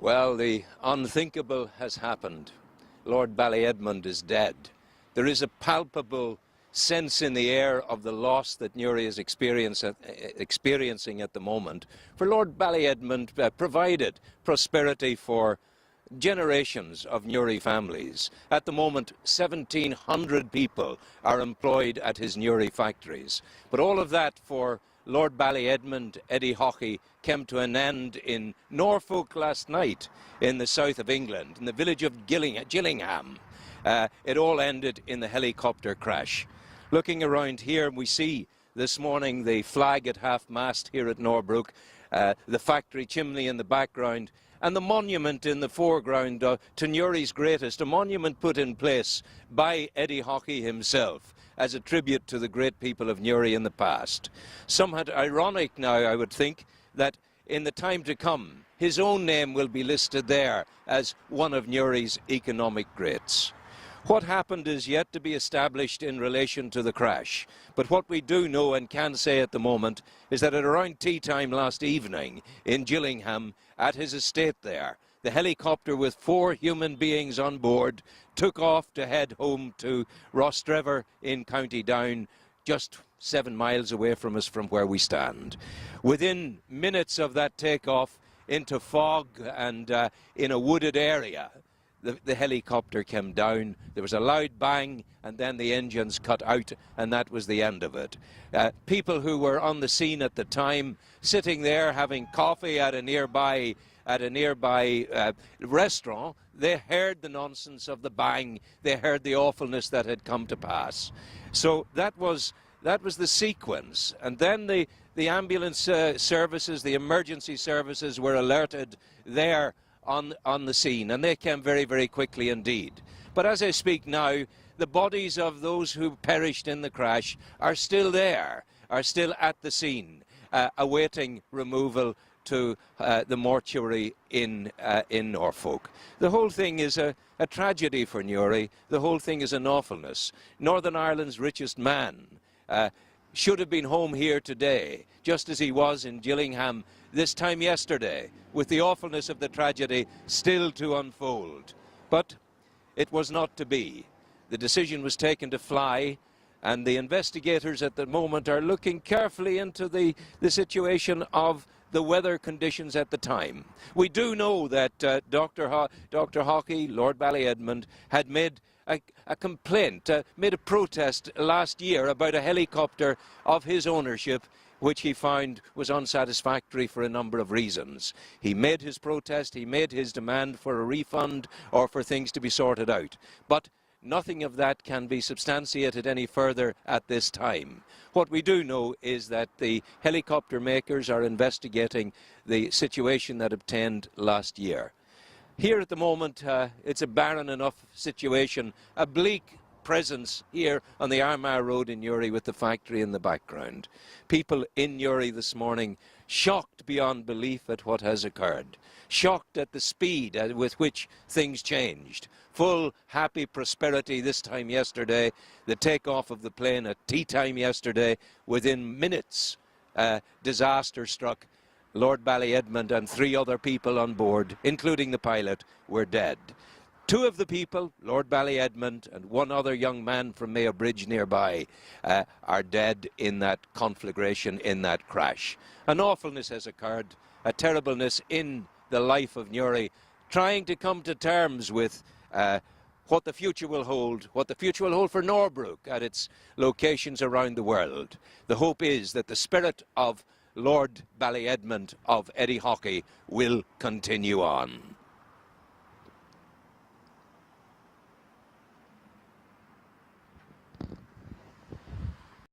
Well, the unthinkable has happened. Lord Ballyedmond is dead. There is a palpable sense in the air of the loss that Newry is experiencing at the moment. For Lord Ballyedmond provided prosperity for generations of Newry families. At the moment, 1,700 people are employed at his Newry factories. But all of that for Lord Ballyedmond, Eddie Hockey, came to an end in Norfolk last night in the south of England, in the village of Gillingham. It all ended in the helicopter crash. Looking around here, we see this morning the flag at half-mast here at Norbrook, the factory chimney in the background, and the monument in the foreground to Newry's greatest, a monument put in place by Eddie Hockey himself as a tribute to the great people of Newry in the past. Somewhat ironic now, I would think, that in the time to come, his own name will be listed there as one of Newry's economic greats. What happened is yet to be established in relation to the crash, but what we do know and can say at the moment is that at around tea time last evening in Gillingham, at his estate there, the helicopter with 4 human beings on board took off to head home to Rostrevor in County Down, just 7 miles away from us from where we stand. Within minutes of that takeoff into fog and in a wooded area, the helicopter came down. There was a loud bang, and then the engines cut out, and that was the end of it. People who were on the scene at the time, sitting there having coffee at a nearby restaurant, they heard the nonsense of the bang. They heard the awfulness that had come to pass. So that was the sequence, and then the ambulance services, the emergency services were alerted there on the scene, and they came very, very quickly indeed. But as I speak now, the bodies of those who perished in the crash are still there, are still at the scene, awaiting removal to the mortuary in Norfolk. The whole thing is a tragedy for Newry. The whole thing is an awfulness. Northern Ireland's richest man should have been home here today, just as he was in Gillingham this time yesterday, with the awfulness of the tragedy still to unfold. But it was not to be. The decision was taken to fly, and the investigators at the moment are looking carefully into the situation of the weather conditions at the time. We do know that Dr. Hockey, Lord Ballyedmond, had made a complaint, made a protest last year about a helicopter of his ownership, which he found was unsatisfactory for a number of reasons. He made his protest, he made his demand for a refund or for things to be sorted out. But nothing of that can be substantiated any further at this time. What we do know is that the helicopter makers are investigating the situation that obtained last year. Here at the moment, it's a barren enough situation, a bleak presence here on the Armagh Road in Newry with the factory in the background. People in Newry this morning shocked beyond belief at what has occurred, shocked at the speed with which things changed. Full, happy prosperity this time yesterday, the takeoff of the plane at tea time yesterday, within minutes, disaster struck. Lord Ballyedmond and 3 other people on board, including the pilot, were dead. 2 of the people, Lord Ballyedmond and 1 other young man from Mayo Bridge nearby, are dead in that conflagration, in that crash. An awfulness has occurred, a terribleness in the life of Newry, trying to come to terms with what the future will hold, what the future will hold for Norbrook at its locations around the world. The hope is that the spirit of Lord Ballyedmond, of Eddie Hockey, will continue on.